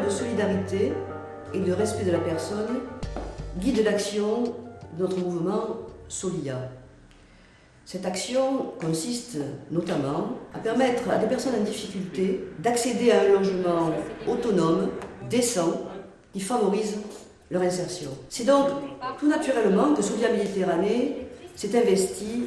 de solidarité et de respect de la personne guide l'action de notre mouvement Solia. Cette action consiste notamment à permettre à des personnes en difficulté d'accéder à un logement autonome, décent, qui favorise leur insertion. C'est donc tout naturellement que Solia Méditerranée s'est investie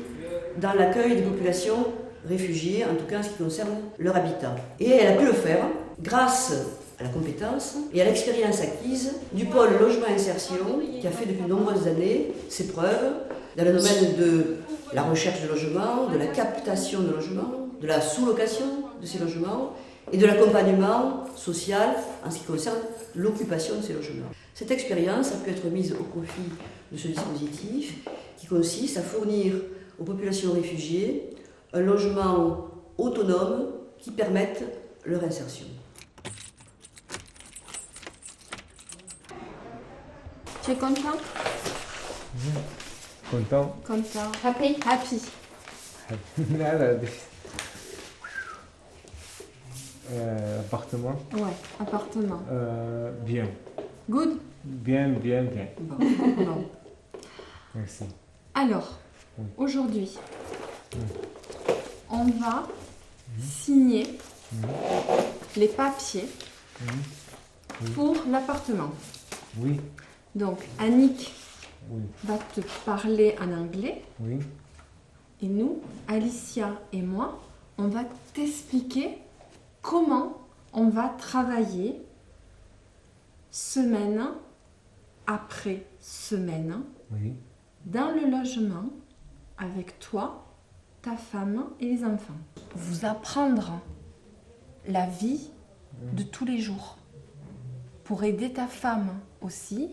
dans l'accueil des populations réfugiées, en tout cas en ce qui concerne leur habitat. Et elle a pu le faire grâce à la compétence et à l'expérience acquise du pôle logement-insertion qui a fait depuis de nombreuses années ses preuves dans le domaine de la recherche de logements, de la captation de logements, de la sous-location de ces logements et de l'accompagnement social en ce qui concerne l'occupation de ces logements. Cette expérience a pu être mise au profit de ce dispositif qui consiste à fournir aux populations réfugiées un logement autonome qui permette leur insertion. Tu es content? Content. Content. Happy? Happy. Là, là. Appartement. Ouais, appartement. Bien. Good? Bien, bien, bien. Bon. Merci. Alors, Oui. aujourd'hui, on va signer les papiers pour l'appartement. Oui, Donc, Annick oui, va te parler en anglais oui. et nous, Alicia et moi, on va t'expliquer comment on va travailler semaine après semaine Oui, dans le logement avec toi, ta femme et les enfants. Vous apprendre la vie de tous les jours pour aider ta femme aussi,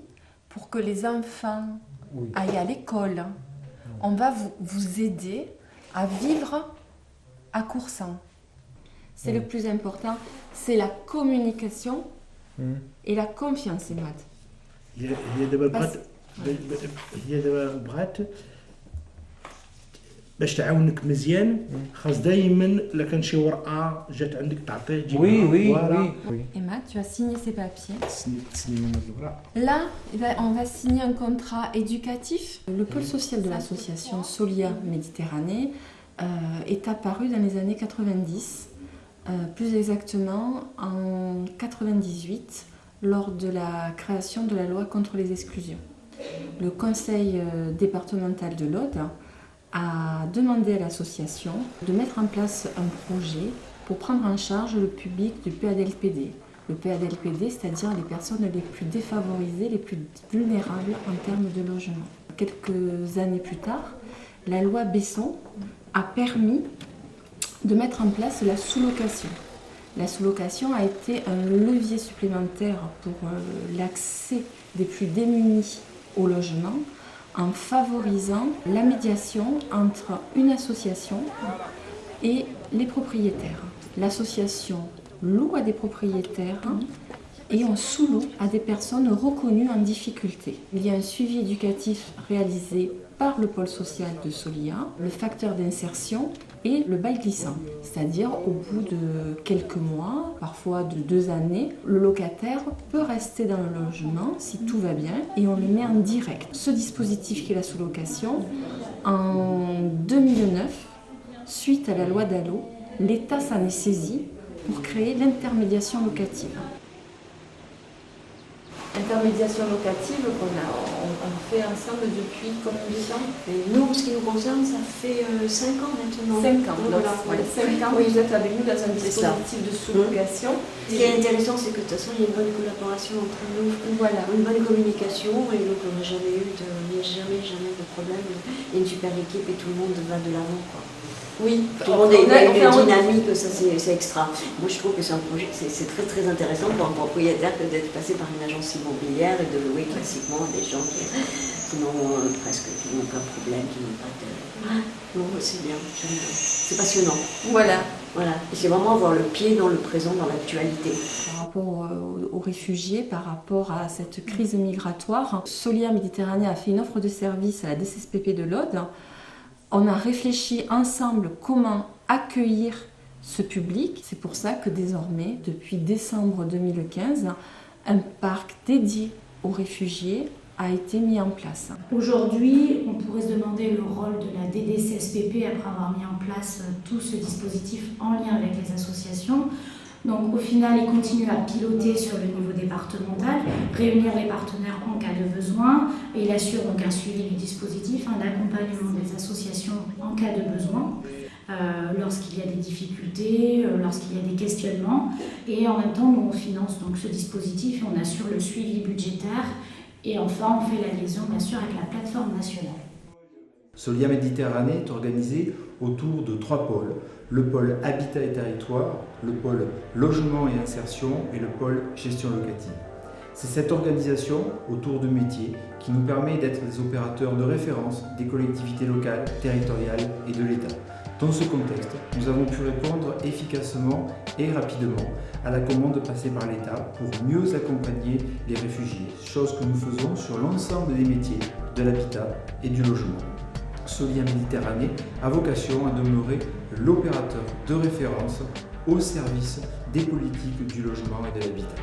pour que les enfants oui. aillent à l'école. On va vous aider à vivre à Coursan. C'est le plus important, c'est la communication et la confiance, Emad. هي دابا بغات باش تعاونك مزيان خاص دائما الا كان شي ورقه جات عندك تعطيه تجيبها. Oui, oui, Voilà. oui, oui. Emad, tu as signé ces papiers. تسني من الورق. Là, on va signer un contrat éducatif. Le pôle social de l'association Solia Méditerranée est apparu dans les années 90, plus exactement en 98, lors de la création de la loi contre les exclusions. Le conseil départemental de l'Aude a demandé à l'association de mettre en place un projet pour prendre en charge le public du PADLPD. Le PADLPD, c'est-à-dire les personnes les plus défavorisées, les plus vulnérables en termes de logement. Quelques années plus tard, la loi Besson a permis de mettre en place la sous-location. La sous-location a été un levier supplémentaire pour l'accès des plus démunis au logement en favorisant la médiation entre une association et les propriétaires. L'association loue à des propriétaires et on sous-loue à des personnes reconnues en difficulté. Il y a un suivi éducatif réalisé par le pôle social de Solia, le facteur d'insertion et le bail glissant. C'est-à-dire au bout de quelques mois, parfois de 2 années, le locataire peut rester dans le logement si tout va bien et on le met en direct. Ce dispositif qui est la sous-location, en 2009, suite à la loi Dallot, l'État s'en est saisi pour créer l'intermédiation locative. L'intermédiation locative on fait ensemble depuis combien de temps? Et nous, en ce qui nous concerne, ça fait 5 ans maintenant. 5 ans. Donc, voilà. 5 ans, vous êtes avec nous dans un dispositif de sous-location. Ce qui est intéressant, c'est que de toute façon, il y a une bonne collaboration entre nous, Voilà. une bonne communication, et donc on n'a jamais eu de problème. Il y a une super équipe et tout le monde va de l'avant, quoi. Oui, Tout le monde est dynamique, ça c'est extra. Moi je trouve que c'est un projet, c'est très très intéressant pour un propriétaire que d'être passé par une agence immobilière et de louer classiquement à des gens qui n'ont qui n'ont aucun problème, qui n'ont pas de... Non, c'est bien, j'aime bien. C'est passionnant. Voilà. Voilà. Et c'est vraiment avoir le pied dans le présent, dans l'actualité. Par rapport aux réfugiés, par rapport à cette crise migratoire, Solia Méditerranée a fait une offre de service à la DCSPP de l'Aude. On a réfléchi ensemble comment accueillir ce public. C'est pour ça que désormais, depuis décembre 2015, un parc dédié aux réfugiés a été mis en place. Aujourd'hui, on pourrait se demander le rôle de la DDCSPP après avoir mis en place tout ce dispositif en lien avec les associations. Donc au final, il continue à piloter sur le niveau départemental, réunir les partenaires en cas de besoin, et il assure donc un suivi du dispositif, un accompagnement des associations en cas de besoin, lorsqu'il y a des difficultés, lorsqu'il y a des questionnements. Et en même temps, nous on finance donc ce dispositif et on assure le suivi budgétaire. Et enfin, on fait la liaison bien sûr avec la plateforme nationale. Solia Méditerranée est organisé autour de 3 pôles. Le pôle Habitat et Territoire, le pôle Logement et Insertion et le pôle Gestion locative. C'est cette organisation autour de métiers qui nous permet d'être des opérateurs de référence des collectivités locales, territoriales et de l'État. Dans ce contexte, nous avons pu répondre efficacement et rapidement à la commande passée par l'État pour mieux accompagner les réfugiés, chose que nous faisons sur l'ensemble des métiers de l'habitat et du logement. Solia Méditerranée a vocation à demeurer l'opérateur de référence au service des politiques du logement et de l'habitat.